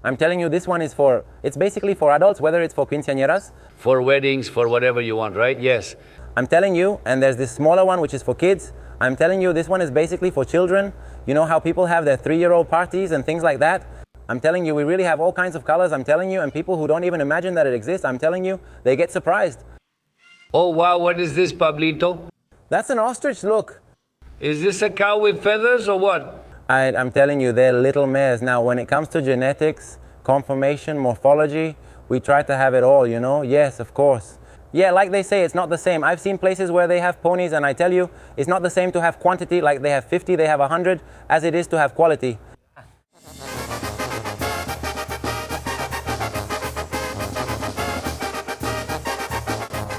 I'm telling you, this one is for, it's basically for adults, whether it's for quinceañeras. For weddings, for whatever you want, right? Yes. I'm telling you, and there's this smaller one which is for kids. I'm telling you, this one is basically for children. You know how people have their 3-year-old parties and things like that? I'm telling you, we really have all kinds of colors, I'm telling you, and people who don't even imagine that it exists, I'm telling you, they get surprised. Oh wow, what is this, Pablito? That's an ostrich, look. Is this a cow with feathers or what? I'm telling you, they're little mares. Now, when it comes to genetics, conformation, morphology, we try to have it all, you know? Yes, of course. Yeah, like they say, it's not the same. I've seen places where they have ponies, and I tell you, it's not the same to have quantity, like they have 50, they have 100, as it is to have quality.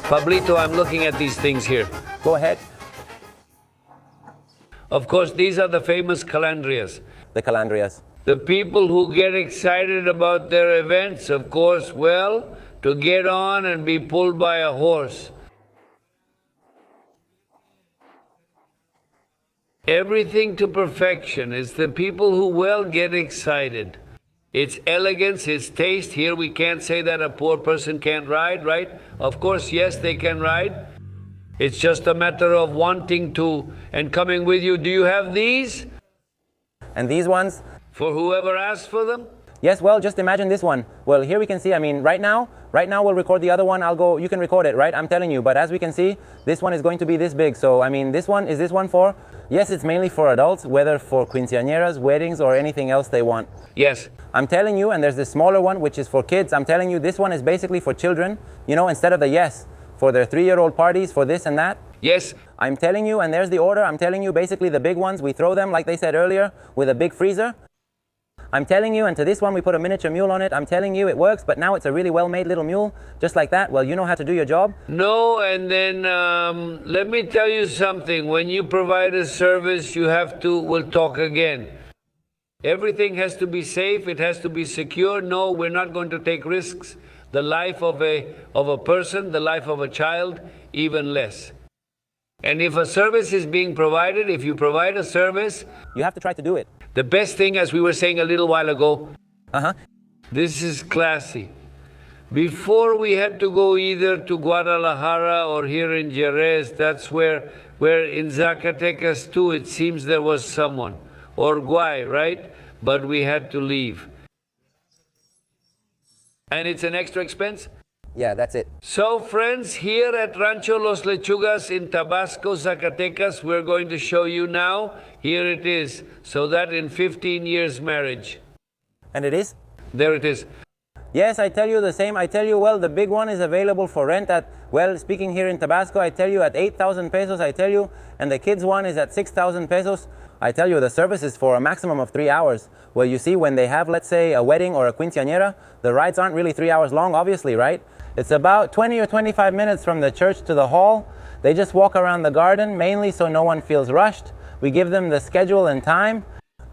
Pablito, I'm looking at these things here. Go ahead. Of course, these are the famous calandrias. The calandrias. The people who get excited about their events, of course, well, to get on and be pulled by a horse. Everything to perfection. It's the people who well get excited. It's elegance, it's taste. Here we can't say that a poor person can't ride, right? Of course, yes, they can ride. It's just a matter of wanting to and coming with you. Do you have these? And these ones? For whoever asks for them? Yes, well, just imagine this one. Well, here we can see, I mean, right now we'll record the other one. You can record it, right? I'm telling you. But as we can see, this one is going to be this big. So, I mean, is this one for? Yes, it's mainly for adults, whether for quinceañeras, weddings, or anything else they want. Yes. I'm telling you, and there's this smaller one, which is for kids. I'm telling you, this one is basically for children, you know, instead of the yes, for their 3-year-old parties, for this and that. Yes. I'm telling you, and there's the order. I'm telling you, basically the big ones, we throw them, like they said earlier, with a big freezer. I'm telling you, and to this one we put a miniature mule on it. I'm telling you, it works, but now it's a really well-made little mule, just like that. Well, you know how to do your job. No, and then let me tell you something. When you provide a service, you have to, we'll talk again. Everything has to be safe, it has to be secure. No, we're not going to take risks. The life of a person, the life of a child, even less. And if a service is being provided, if you provide a service, you have to try to do it. The best thing, as we were saying a little while ago, uh-huh. This is classy. Before we had to go either to Guadalajara or here in Jerez, that's where in Zacatecas too, it seems there was someone. Or Guay, right? But we had to leave. And it's an extra expense? Yeah, that's it. So friends, here at Rancho Los Lechugas in Tabasco, Zacatecas, we're going to show you now. Here it is. So that in 15 years marriage. And it is? There it is. Yes, I tell you the same. I tell you, well, the big one is available for rent at, well, speaking here in Tabasco, I tell you at 8,000 pesos, I tell you, and the kids one is at 6,000 pesos. I tell you, the service is for a maximum of 3 hours. Well, you see, when they have, let's say, a wedding or a quinceañera, the rides aren't really 3 hours long, obviously, right? It's about 20 or 25 minutes from the church to the hall. They just walk around the garden, mainly so no one feels rushed. We give them the schedule and time.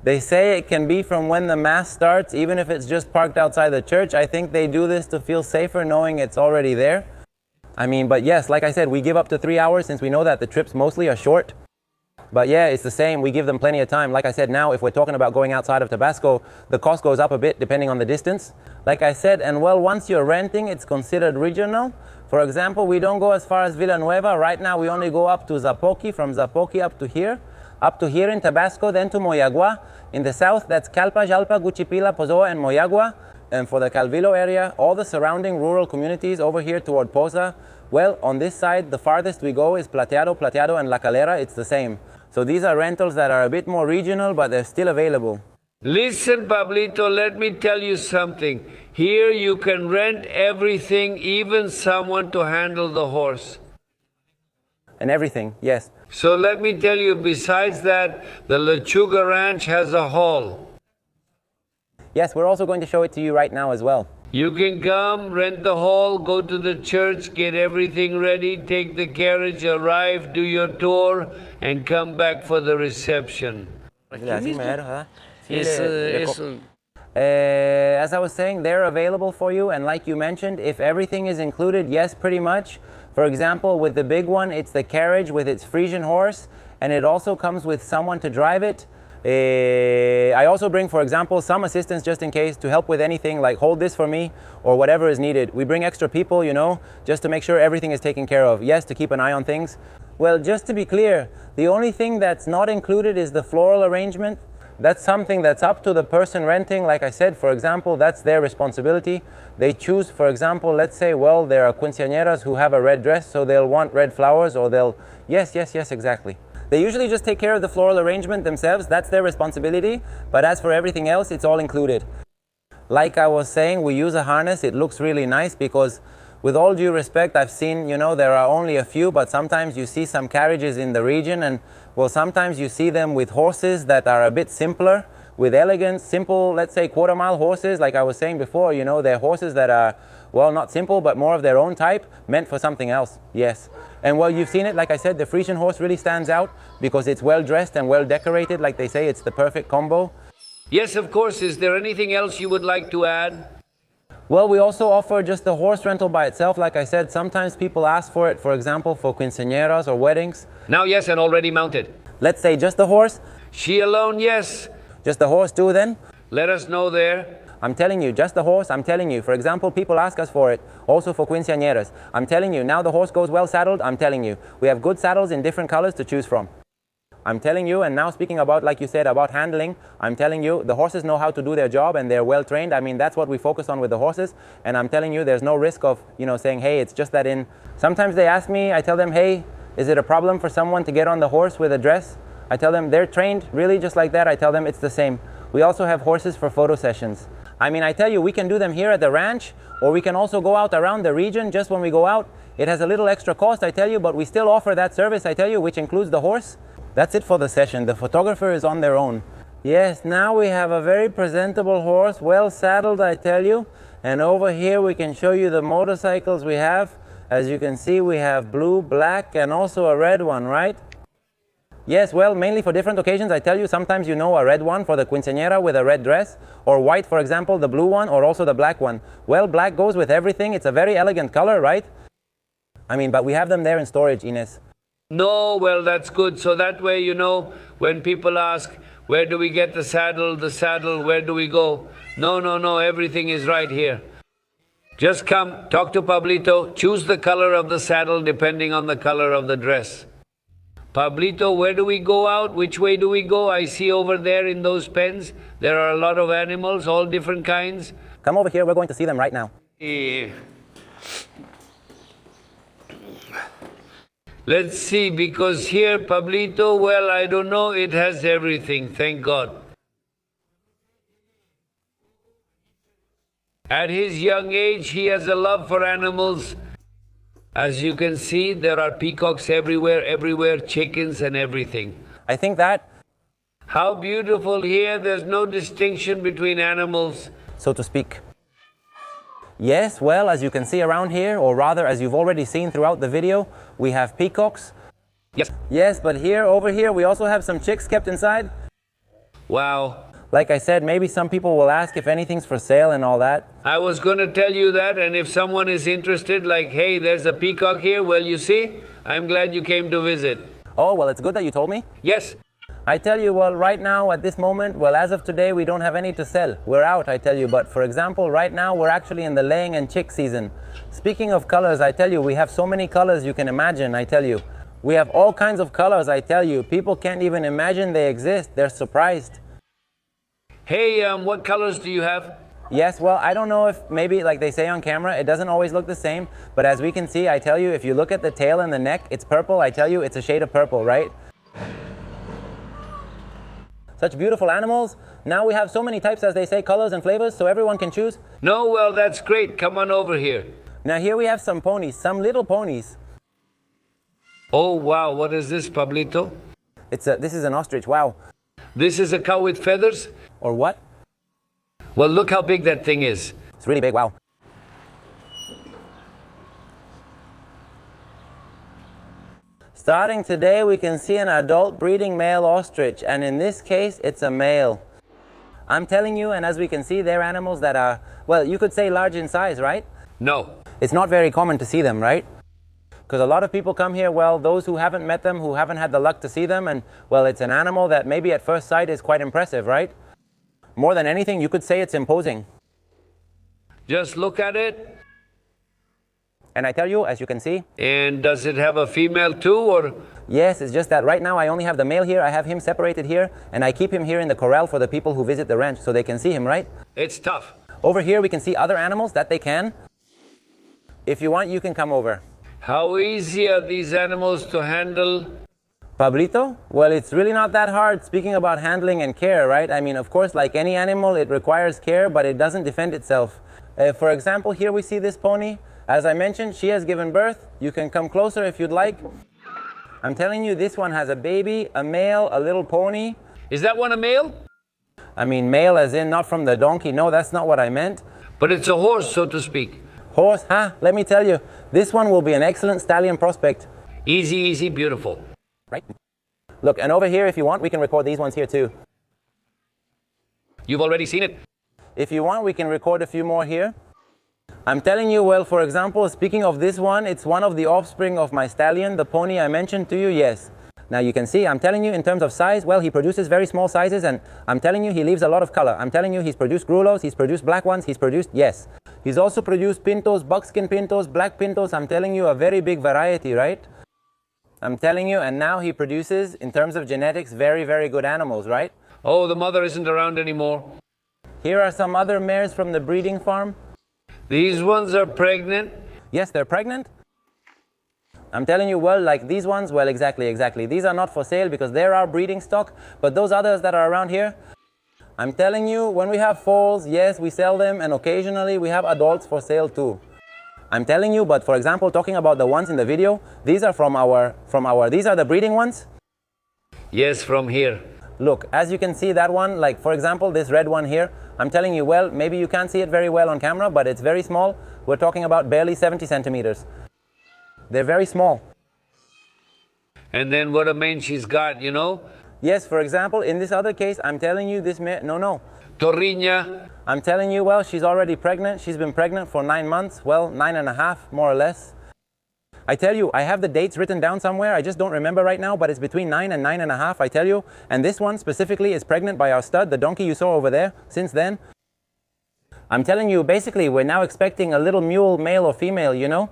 They say it can be from when the mass starts, even if it's just parked outside the church. I think they do this to feel safer knowing it's already there. I mean, but yes, like I said, we give up to 3 hours since we know that the trips mostly are short. But yeah, it's the same. We give them plenty of time. Like I said, now if we're talking about going outside of Tabasco, the cost goes up a bit depending on the distance. Like I said, and well, once you're renting, it's considered regional. For example, we don't go as far as Villanueva. Right now, we only go up to Zapoqui, from Zapoqui up to here in Tabasco, then to Moyagua. In the south, that's Calpa, Jalpa, Guchipila, Pozoa, and Moyagua. And for the Calvillo area, all the surrounding rural communities over here toward Poza. Well, on this side, the farthest we go is Plateado, and La Calera. It's the same. So these are rentals that are a bit more regional, but they're still available. Listen, Pablito, let me tell you something. Here you can rent everything, even someone to handle the horse. And everything, yes. So let me tell you, besides that, the Lechuga Ranch has a hall. Yes, we're also going to show it to you right now as well. You can come, rent the hall, go to the church, get everything ready, take the carriage, arrive, do your tour, and come back for the reception. As I was saying, they're available for you, and like you mentioned, if everything is included, yes, pretty much. For example, with the big one, it's the carriage with its Frisian horse, and it also comes with someone to drive it. I also bring, for example, some assistance just in case to help with anything, like hold this for me or whatever is needed. We bring extra people, you know, just to make sure everything is taken care of. Yes, to keep an eye on things. Well, just to be clear, the only thing that's not included is the floral arrangement. That's something that's up to the person renting. Like I said, for example, that's their responsibility. They choose, for example, let's say, well, there are quinceañeras who have a red dress, so they'll want red flowers, or they'll, yes, exactly. They usually just take care of the floral arrangement themselves. That's their responsibility. But as for everything else, it's all included. Like I was saying, we use a harness. It looks really nice because, with all due respect, I've seen, you know, there are only a few, but sometimes you see some carriages in the region, and well, sometimes you see them with horses that are a bit simpler, with elegant, simple, let's say quarter-mile horses. Like I was saying before, you know, they're horses that are, well, not simple, but more of their own type, meant for something else, yes. And well, you've seen it, like I said, the Frisian horse really stands out because it's well-dressed and well-decorated. Like they say, it's the perfect combo. Yes, of course. Is there anything else you would like to add? Well, we also offer just the horse rental by itself. Like I said, sometimes people ask for it, for example, for quinceañeras or weddings. Now, yes, and already mounted. Let's say just the horse. She alone, yes. Just the horse too, then? Let us know there. I'm telling you, just the horse, I'm telling you. For example, people ask us for it, also for quinceañeras. I'm telling you, now the horse goes well saddled, I'm telling you. We have good saddles in different colors to choose from. I'm telling you, and now speaking about, like you said, about handling, I'm telling you, the horses know how to do their job and they're well trained. I mean, that's what we focus on with the horses. And I'm telling you, there's no risk of, you know, saying, hey, it's just that in... Sometimes they ask me, I tell them, hey, is it a problem for someone to get on the horse with a dress? I tell them, they're trained really just like that. I tell them it's the same. We also have horses for photo sessions. I mean, I tell you, we can do them here at the ranch, or we can also go out around the region. Just when we go out, it has a little extra cost, I tell you, but we still offer that service, I tell you, which includes the horse. That's it for the session. The photographer is on their own. Yes, now we have a very presentable horse, well saddled, I tell you. And over here we can show you the motorcycles we have. As you can see, we have blue, black, and also a red one, right? Yes, well, mainly for different occasions, I tell you. Sometimes you know a red one for the quinceañera with a red dress, or white, for example, the blue one, or also the black one. Well, black goes with everything. It's a very elegant color, right? I mean, but we have them there in storage, Ines. No, well, that's good. So that way, you know, when people ask, where do we get the saddle, where do we go? No, everything is right here. Just come, talk to Pablito, choose the color of the saddle depending on the color of the dress. Pablito, where do we go out? Which way do we go? I see over there in those pens, there are a lot of animals, all different kinds. Come over here, we're going to see them right now. Let's see, because here, Pablito, well, I don't know, it has everything, thank God. At his young age, he has a love for animals. As you can see, there are peacocks everywhere, chickens and everything. I think that... How beautiful here, there's no distinction between animals. So to speak. Yes, well, as you can see around here, or rather, as you've already seen throughout the video, we have peacocks. Yes. Yes, but here, over here, we also have some chicks kept inside. Wow. Like I said, maybe some people will ask if anything's for sale and all that. I was going to tell you that, and if someone is interested, like, hey, there's a peacock here, well, you see, I'm glad you came to visit. Oh, well, it's good that you told me. Yes. I tell you, well, right now, at this moment, well, as of today, we don't have any to sell. We're out, I tell you. But for example, right now, we're actually in the laying and chick season. Speaking of colors, I tell you, we have so many colors you can imagine, I tell you. We have all kinds of colors, I tell you. People can't even imagine they exist. They're surprised. Hey, what colors do you have? Yes, well, I don't know if maybe, like they say on camera, it doesn't always look the same. But as we can see, I tell you, if you look at the tail and the neck, it's purple. I tell you, it's a shade of purple, right? Such beautiful animals. Now we have so many types, as they say, colors and flavors, so everyone can choose. No, well, that's great. Come on over here. Now here we have some ponies, some little ponies. Oh, wow. What is this, Pablito? This is an ostrich, wow. This is a cow with feathers? Or what? Well, look how big that thing is. It's really big, wow. Starting today, we can see an adult breeding male ostrich, and in this case, it's a male. I'm telling you, and as we can see, they're animals that are, well, you could say large in size, right? No. It's not very common to see them, right? Because a lot of people come here, well, those who haven't met them, who haven't had the luck to see them, and well, it's an animal that maybe at first sight is quite impressive, right? More than anything, you could say it's imposing. Just look at it. And I tell you, as you can see. And does it have a female too, or? Yes, it's just that right now I only have the male here. I have him separated here, and I keep him here in the corral for the people who visit the ranch so they can see him, right? It's tough. Over here we can see other animals that they can. If you want, you can come over. How easy are these animals to handle? Pablito? Well, it's really not that hard. Speaking about handling and care, right? I mean, of course, like any animal, it requires care, but it doesn't defend itself. For example, here we see this pony. As I mentioned, she has given birth. You can come closer if you'd like. I'm telling you, this one has a baby, a male, a little pony. Is that one a male? I mean, male as in not from the donkey. No, that's not what I meant. But it's a horse, so to speak. Horse, huh? Let me tell you, this one will be an excellent stallion prospect. Easy, easy, beautiful. Right. Look, and over here, if you want, we can record these ones here too. You've already seen it? If you want, we can record a few more here. I'm telling you, well, for example, speaking of this one, it's one of the offspring of my stallion, the pony I mentioned to you, yes. Now you can see, I'm telling you in terms of size, well, he produces very small sizes, and I'm telling you, he leaves a lot of color. I'm telling you, he's produced grulos, he's produced black ones, he's produced, yes. He's also produced pintos, buckskin pintos, black pintos. I'm telling you, a very big variety, right? I'm telling you, and now he produces, in terms of genetics, very, very good animals, right? Oh, the mother isn't around anymore. Here are some other mares from the breeding farm. These ones are pregnant? Yes, they're pregnant. I'm telling you, well, like these ones, well, exactly. These are not for sale because they're our breeding stock, but those others that are around here, I'm telling you, when we have foals, yes, we sell them, and occasionally we have adults for sale too. I'm telling you, but for example, talking about the ones in the video, these are these are the breeding ones? Yes, from here. Look, as you can see that one, like for example, this red one here, I'm telling you, well, maybe you can't see it very well on camera, but it's very small. We're talking about barely 70 centimeters. They're very small. And then what a mane she's got, you know? Yes, for example, in this other case, I'm telling you this mare, no. Torriña. I'm telling you, well, she's already pregnant. She's been pregnant for 9 months, well, 9.5, more or less. I tell you, I have the dates written down somewhere. I just don't remember right now, but it's between 9 and 9.5, I tell you. And this one specifically is pregnant by our stud, the donkey you saw over there, since then. I'm telling you, basically, we're now expecting a little mule, male or female, you know?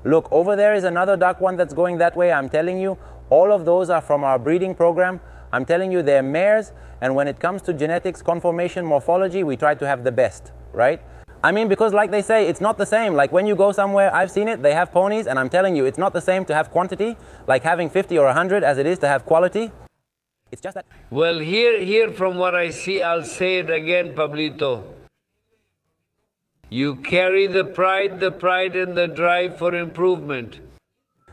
Look, over there is another dark one that's going that way. I'm telling you, all of those are from our breeding program. I'm telling you, they're mares, and when it comes to genetics, conformation, morphology, we try to have the best, right? I mean, because like they say, it's not the same. Like when you go somewhere, I've seen it, they have ponies, and I'm telling you, it's not the same to have quantity, like having 50 or 100 as it is to have quality. It's just that. Well, here from what I see, I'll say it again, Pablito. You carry the pride and the drive for improvement.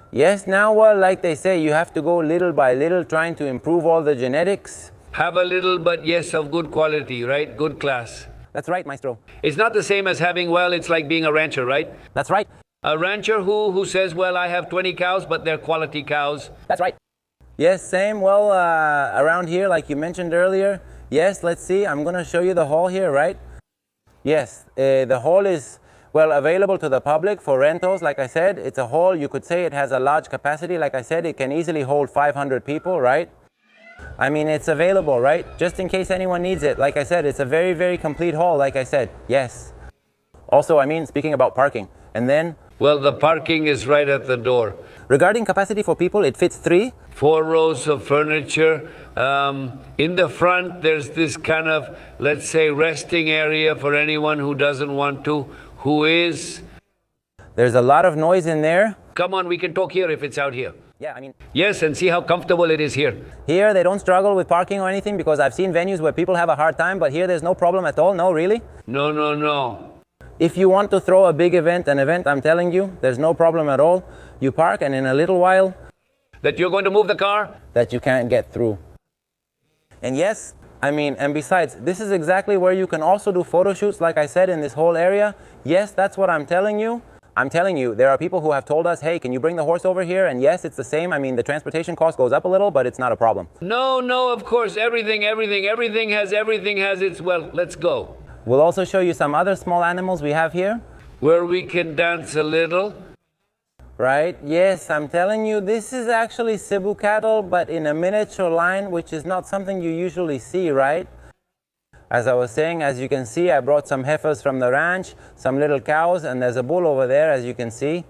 Yes, now, well, like they say, you have to go little by little trying to improve all the genetics. Have a little, but yes, of good quality, right? Good class. That's right, Maestro. It's not the same as having, well, it's like being a rancher, right? That's right. A rancher who says, well, I have 20 cows, but they're quality cows. That's right. Yes, same. Well, around here, like you mentioned earlier, yes, let's see. I'm going to show you the hall here, right? Yes, the hall is, well, available to the public for rentals. Like I said, it's a hall. You could say it has a large capacity. Like I said, it can easily hold 500 people, right? I mean, it's available, right? Just in case anyone needs it. Like I said, it's a very, very complete hall, like I said. Yes. Also, I mean, speaking about parking. And then... Well, the parking is right at the door. Regarding capacity for people, it fits 3. 4 rows of furniture. In the front, there's this kind of, let's say, resting area for anyone who doesn't want to, who is... There's a lot of noise in there. Come on, we can talk here if it's out here. Yeah, I mean... Yes, and see how comfortable it is here. Here, they don't struggle with parking or anything because I've seen venues where people have a hard time, but here there's no problem at all. No, really? No. If you want to throw a big event, I'm telling you, there's no problem at all. You park and in a little while... That you're going to move the car? That you can't get through. And yes, I mean, and besides, this is exactly where you can also do photo shoots, like I said, in this whole area. Yes, that's what I'm telling you. I'm telling you, there are people who have told us, hey, can you bring the horse over here? And yes, it's the same. I mean, the transportation cost goes up a little, but it's not a problem. No, of course, everything has its, well, let's go. We'll also show you some other small animals we have here. Where we can dance a little. Right? Yes, I'm telling you, this is actually Cebu cattle, but in a miniature line, which is not something you usually see, right? As I was saying, as you can see, I brought some heifers from the ranch, some little cows, and there's a bull over there, as you can see.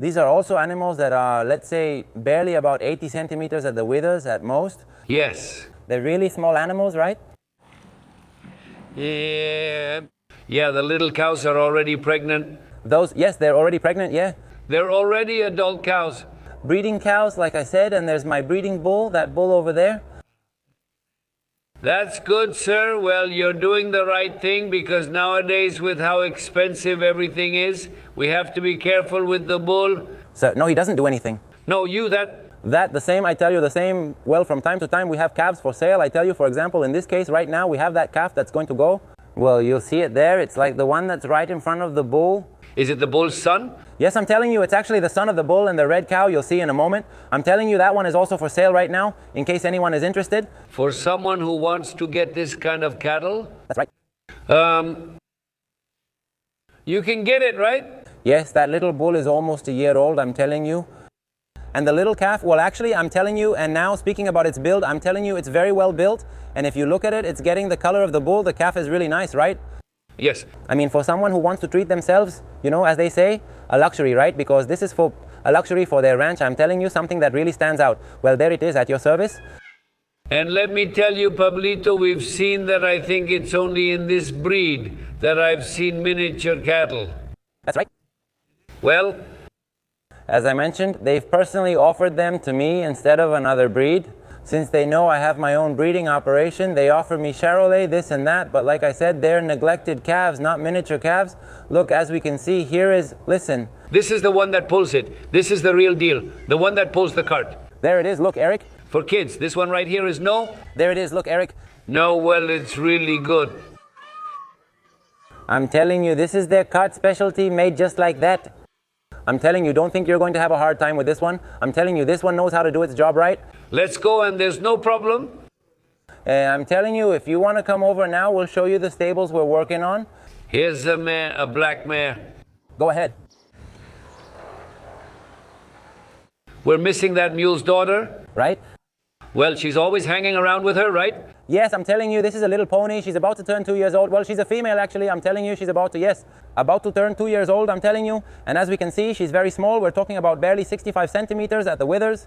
These are also animals that are, let's say, barely about 80 centimeters at the withers at most. Yes. They're really small animals, right? Yeah. Yeah, the little cows are already pregnant. Those, yes, they're already pregnant, yeah. They're already adult cows. Breeding cows, like I said, and there's my breeding bull, that bull over there. That's good, sir. Well, you're doing the right thing because nowadays, with how expensive everything is, we have to be careful with the bull. So, no, he doesn't do anything. No, you, that. That, the same, I tell you, the same. Well, from time to time, we have calves for sale. I tell you, for example, in this case, right now, we have that calf that's going to go. Well, you'll see it there. It's like the one that's right in front of the bull. Is it the bull's son? Yes, I'm telling you, it's actually the son of the bull and the red cow. You'll see in a moment. I'm telling you, that one is also for sale right now, in case anyone is interested. For someone who wants to get this kind of cattle? That's right. You can get it, right? Yes, that little bull is almost a year old, I'm telling you. And the little calf, well, actually, I'm telling you, and now speaking about its build, I'm telling you, it's very well built. And if you look at it, it's getting the color of the bull. The calf is really nice, right? Yes. I mean, for someone who wants to treat themselves, you know, as they say, a luxury, right? Because this is for a luxury for their ranch. I'm telling you something that really stands out. Well, there it is at your service. And let me tell you, Pablito, we've seen that. I think it's only in this breed that I've seen miniature cattle. That's right. Well, as I mentioned, they've personally offered them to me instead of another breed. Since they know I have my own breeding operation, they offer me Charolais, this and that, but like I said, they're neglected calves, not miniature calves. Look, as we can see, here is, listen. This is the one that pulls it. This is the real deal. The one that pulls the cart. There it is, look, Eric. For kids, this one right here is no? There it is, look, Eric. No, well, it's really good. I'm telling you, this is their cart specialty, made just like that. I'm telling you, don't think you're going to have a hard time with this one. I'm telling you, this one knows how to do its job right. Let's go, and there's no problem. I'm telling you, if you want to come over now, we'll show you the stables we're working on. Here's a mare, a black mare. Go ahead. We're missing that mule's daughter. Right? Well, she's always hanging around with her, right? Yes, I'm telling you, this is a little pony. She's about to turn 2 years old. Well, she's a female, actually. I'm telling you, she's about to turn 2 years old, I'm telling you. And as we can see, she's very small. We're talking about barely 65 centimeters at the withers.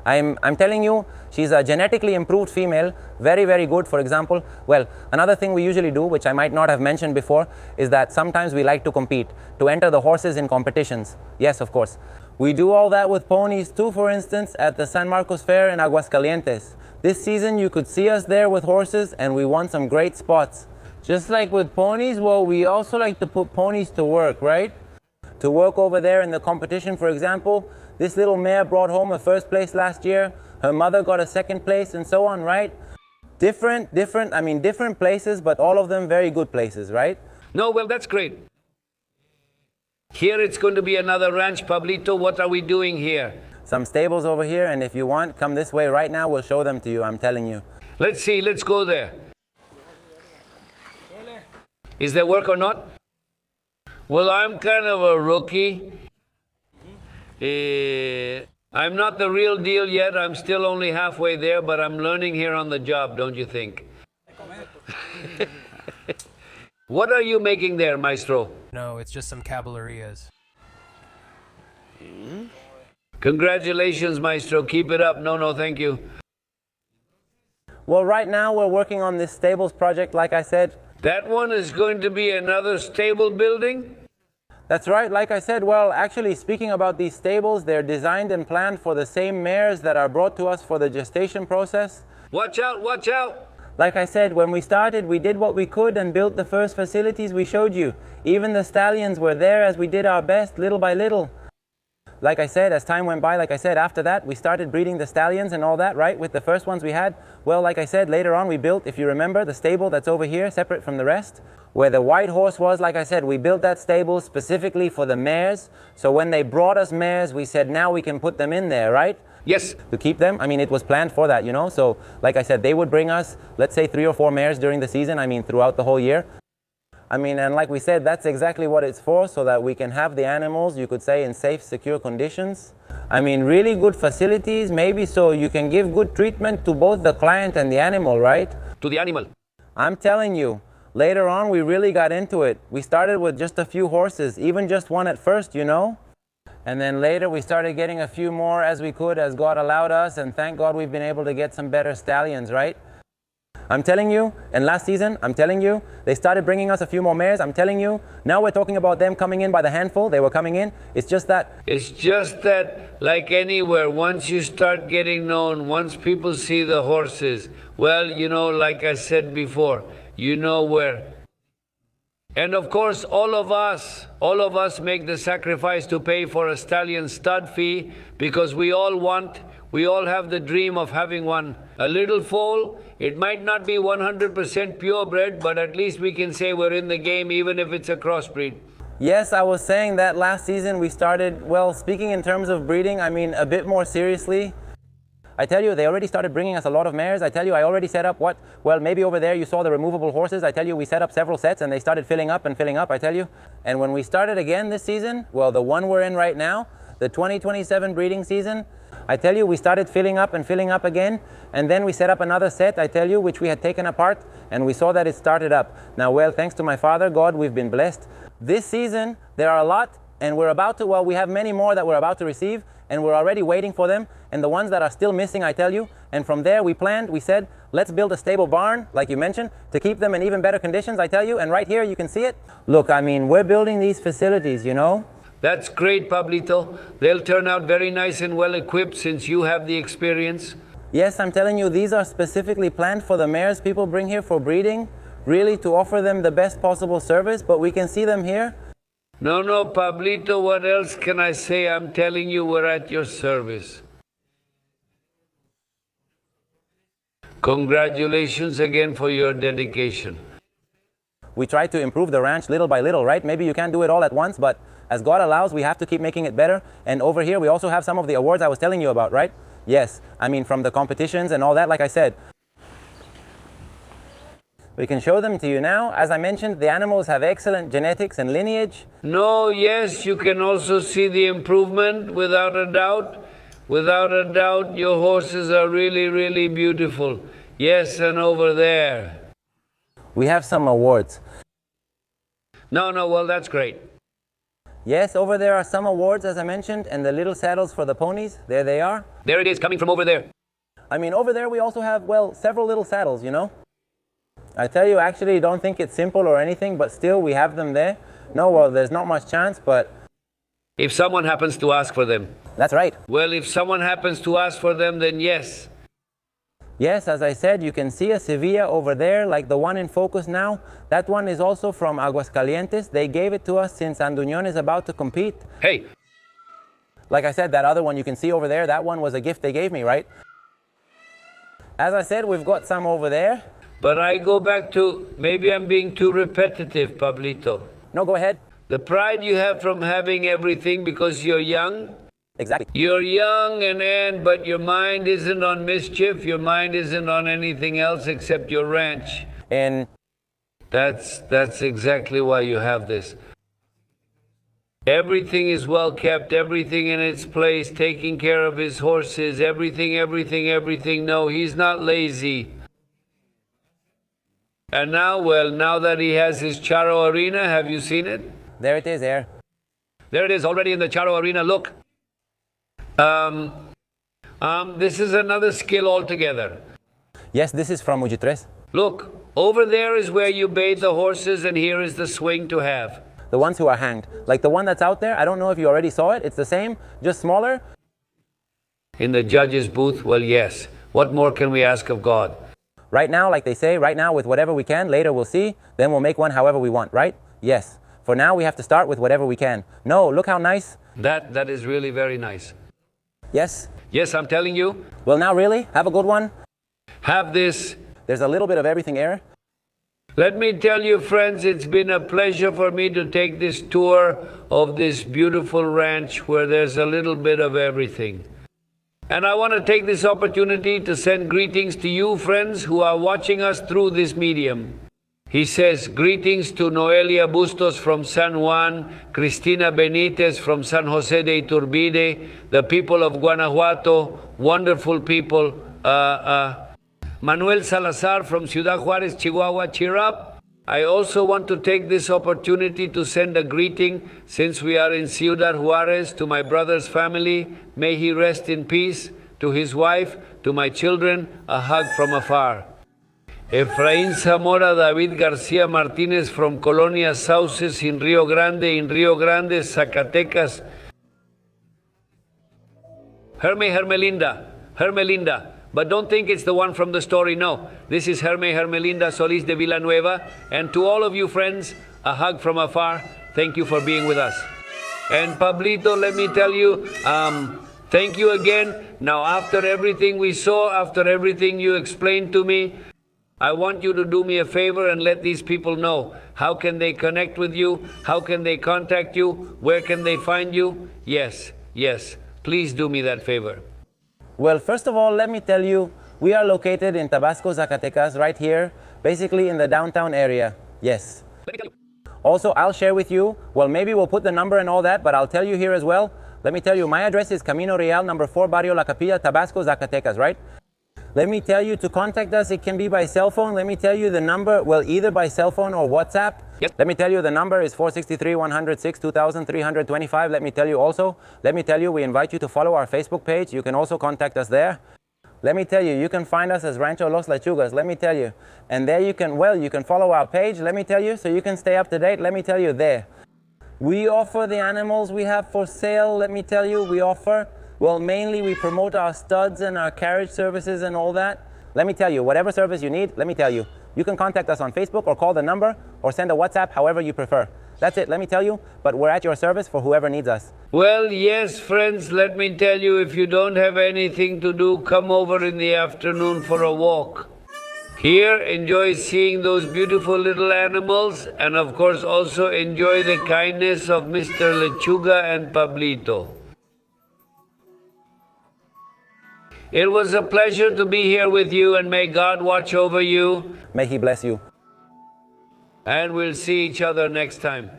I'm telling you, she's a genetically improved female. Very, very good, for example. Well, another thing we usually do, which I might not have mentioned before, is that sometimes we like to compete, to enter the horses in competitions. Yes, of course. We do all that with ponies too, for instance, at the San Marcos Fair in Aguascalientes. This season, you could see us there with horses, and we won some great spots. Just like with ponies, well, we also like to put ponies to work, right? To work over there in the competition, for example, this little mare brought home a first place last year. Her mother got a second place, and so on, right? Different places, but all of them very good places, right? No, well, that's great. Here it's going to be another ranch, Pablito. What are we doing here? Some stables over here, and if you want, come this way right now. We'll show them to you, I'm telling you. Let's see, let's go there. Is there work or not? Well, I'm kind of a rookie. I'm not the real deal yet. I'm still only halfway there, but I'm learning here on the job, don't you think? What are you making there, Maestro? No, it's just some caballerias. Congratulations, Maestro. Keep it up. No, thank you. Well, right now we're working on this stables project, like I said. That one is going to be another stable building? That's right, like I said. Well, actually, speaking about these stables, they're designed and planned for the same mares that are brought to us for the gestation process. Watch out, watch out! Like I said, when we started, we did what we could and built the first facilities we showed you. Even the stallions were there as we did our best, little by little. Like I said, as time went by, like I said, after that, we started breeding the stallions and all that, right, with the first ones we had. Well, like I said, later on we built, if you remember, the stable that's over here, separate from the rest. Where the white horse was, like I said, we built that stable specifically for the mares. So when they brought us mares, we said, now we can put them in there, right? Yes. To keep them. I mean, it was planned for that, you know. So, like I said, they would bring us, let's say, 3 or 4 mares during the season, I mean, throughout the whole year. I mean, and like we said, that's exactly what it's for, so that we can have the animals, you could say, in safe, secure conditions. I mean, really good facilities, maybe, so you can give good treatment to both the client and the animal, right? To the animal. I'm telling you, later on we really got into it. We started with just a few horses, even just one at first, you know? And then later we started getting a few more as we could, as God allowed us, and thank God we've been able to get some better stallions, right? I'm telling you, and last season, I'm telling you, they started bringing us a few more mares, I'm telling you. Now we're talking about them coming in by the handful. They were coming in. It's just that, like anywhere, once you start getting known, once people see the horses, well, you know, like I said before, you know where. And of course, all of us make the sacrifice to pay for a stallion stud fee, because we all have the dream of having one. A little foal, it might not be 100% purebred, but at least we can say we're in the game, even if it's a crossbreed. yes, I was saying that last season we started, well, speaking in terms of breeding, I mean, a bit more seriously. I tell you, they already started bringing us a lot of mares. I tell you, I already set up what? Well, maybe over there you saw the removable horses. I tell you, we set up several sets and they started filling up, I tell you. And when we started again this season, well, the one we're in right now, the 2027 breeding season, I tell you, we started filling up again. And then we set up another set, I tell you, which we had taken apart, and we saw that it started up. Now, well, thanks to my Father, God, we've been blessed. This season, there are a lot, and we're about to, well, we have many more that we're about to receive, and we're already waiting for them. And the ones that are still missing, I tell you, and from there we said, let's build a stable barn, like you mentioned, to keep them in even better conditions, I tell you. And right here, you can see it. Look, I mean, we're building these facilities, you know. That's great, Pablito. They'll turn out very nice and well equipped since you have the experience. Yes, I'm telling you, these are specifically planned for the mares people bring here for breeding, really to offer them the best possible service, but we can see them here. No, Pablito, what else can I say? I'm telling you, we're at your service. Congratulations again for your dedication. We try to improve the ranch little by little, right? Maybe you can't do it all at once, but as God allows, we have to keep making it better. And over here, we also have some of the awards I was telling you about, right? Yes, I mean, from the competitions and all that, like I said. We can show them to you now. As I mentioned, the animals have excellent genetics and lineage. No, yes, you can also see the improvement, without a doubt. Without a doubt, your horses are really, really beautiful. Yes, and over there. We have some awards. No, well, that's great. Yes, over there are some awards, as I mentioned, and the little saddles for the ponies. There they are. There it is, coming from over there. I mean, over there we also have, well, several little saddles, you know. I tell you, actually, don't think it's simple or anything, but still we have them there. No, well, there's not much chance, but... If someone happens to ask for them. That's right. Well, if someone happens to ask for them, then yes. Yes, as I said, you can see a Sevilla over there, like the one in focus now. That one is also from Aguascalientes. They gave it to us since Anduñón is about to compete. Hey! Like I said, that other one you can see over there, that one was a gift they gave me, right? As I said, we've got some over there. But I go back to, maybe I'm being too repetitive, Pablito. No, go ahead. The pride you have from having everything because you're young. Exactly. You're young but your mind isn't on mischief. Your mind isn't on anything else except your ranch. And that's exactly why you have this. Everything is well kept, everything in its place, taking care of his horses, everything. No, he's not lazy. And now, well, now that he has his Charo Arena, have you seen it? there it is, there. There it is, already in the Charo Arena, look. This is another skill altogether. Yes, this is from Ujitres. Look, over there is where you bathe the horses, and here is the swing to have. The ones who are hanged. Like the one that's out there, I don't know if you already saw it. It's the same, just smaller. In the judge's booth, well, yes. What more can we ask of God? Right now, like they say, right now with whatever we can. Later we'll see. Then we'll make one however we want, right? Yes. For now, we have to start with whatever we can. No, look how nice. That is really very nice. Yes? Yes, I'm telling you. Well, now really, have a good one. Have this. There's a little bit of everything here. Let me tell you, friends, it's been a pleasure for me to take this tour of this beautiful ranch where there's a little bit of everything. And I want to take this opportunity to send greetings to you, friends, who are watching us through this medium. He says, greetings to Noelia Bustos from San Juan, Cristina Benitez from San Jose de Iturbide, the people of Guanajuato, wonderful people. Manuel Salazar from Ciudad Juárez, Chihuahua, cheer up. I also want to take this opportunity to send a greeting, since we are in Ciudad Juárez, to my brother's family. May he rest in peace. To his wife, to my children, a hug from afar. Efraín Zamora David García Martínez from Colonia Sauces in Rio Grande, Zacatecas. Hermelinda. But don't think it's the one from the story, no. This is Hermelinda Solis de Villanueva. And to all of you friends, a hug from afar. Thank you for being with us. And Pablito, let me tell you, thank you again. Now, after everything we saw, after everything you explained to me, I want you to do me a favor and let these people know. How can they connect with you? How can they contact you? Where can they find you? Yes. Please do me that favor. Well, first of all, let me tell you, we are located in Tabasco, Zacatecas, right here, basically in the downtown area. Yes. Also, I'll share with you, well, maybe we'll put the number and all that, but I'll tell you here as well. Let me tell you, my address is Camino Real, number 4, Barrio La Capilla, Tabasco, Zacatecas, right? Let me tell you, to contact us, it can be by cell phone. Let me tell you the number, well, either by cell phone or WhatsApp. Yep. Let me tell you, the number is 463-106-2325. Let me tell you, we invite you to follow our Facebook page. You can also contact us there. Let me tell you, you can find us as Rancho Los Lechugas. Let me tell you. And there you can follow our page. Let me tell you, so you can stay up to date. Let me tell you there. We offer the animals we have for sale. Let me tell you, we offer... Well, mainly we promote our studs and our carriage services and all that. Let me tell you, whatever service you need, let me tell you. You can contact us on Facebook or call the number or send a WhatsApp, however you prefer. That's it, let me tell you, but we're at your service for whoever needs us. Well, yes, friends, let me tell you, if you don't have anything to do, come over in the afternoon for a walk. Here, enjoy seeing those beautiful little animals, and of course also enjoy the kindness of Mr. Lechuga and Pablito. It was a pleasure to be here with you, and may God watch over you. May He bless you. And we'll see each other next time.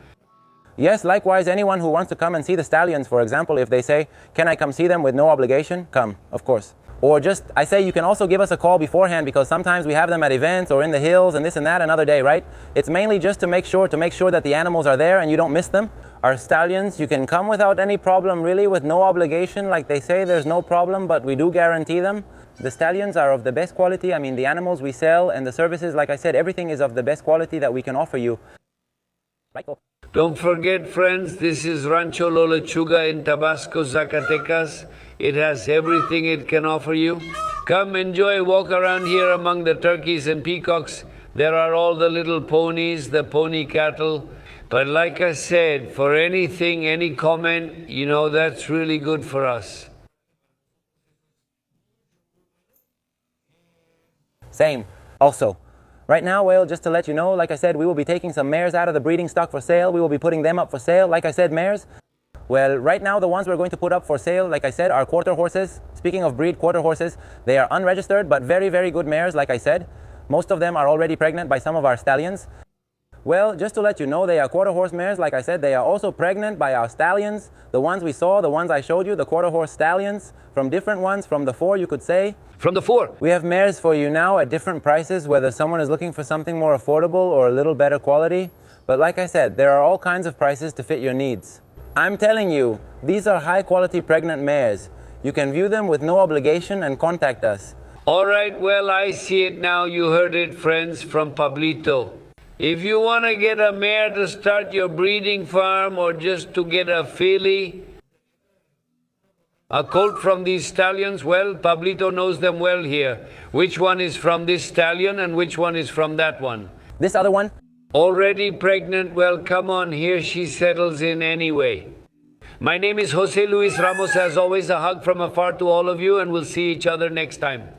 Yes, likewise, anyone who wants to come and see the stallions, for example, if they say, can I come see them with no obligation? Come, of course. Or just, I say you can also give us a call beforehand, because sometimes we have them at events or in the hills and this and that another day, right? It's mainly just to make sure that the animals are there and you don't miss them. Our stallions, you can come without any problem, really, with no obligation. Like they say, there's no problem, but we do guarantee them. The stallions are of the best quality. I mean, the animals we sell and the services, like I said, everything is of the best quality that we can offer you. Don't forget, friends, this is Rancho Lo Lechuga in Tabasco, Zacatecas. It has everything it can offer you. Come enjoy, walk around here among the turkeys and peacocks. There are all the little ponies, the pony cattle. But like I said, for anything, any comment, you know, that's really good for us. Same. Also, right now, well, just to let you know, like I said, we will be taking some mares out of the breeding stock for sale. We will be putting them up for sale. Like I said, mares. Well, right now, the ones we're going to put up for sale, like I said, are quarter horses. Speaking of breed, quarter horses, they are unregistered, but very, very good mares, like I said. Most of them are already pregnant by some of our stallions. Well, just to let you know, they are quarter horse mares. Like I said, they are also pregnant by our stallions. The ones we saw, the ones I showed you, the quarter horse stallions, from different ones, from the 4, you could say. From the 4. We have mares for you now at different prices, whether someone is looking for something more affordable or a little better quality. But like I said, there are all kinds of prices to fit your needs. I'm telling you, these are high quality pregnant mares. You can view them with no obligation and contact us. All right, well, I see it now. You heard it, friends, from Pablito. If you want to get a mare to start your breeding farm, or just to get a filly, a colt from these stallions, well, Pablito knows them well here. Which one is from this stallion and which one is from that one? This other one? Already pregnant? Well, come on, here she settles in anyway. My name is Jose Luis Ramos. As always, a hug from afar to all of you, and we'll see each other next time.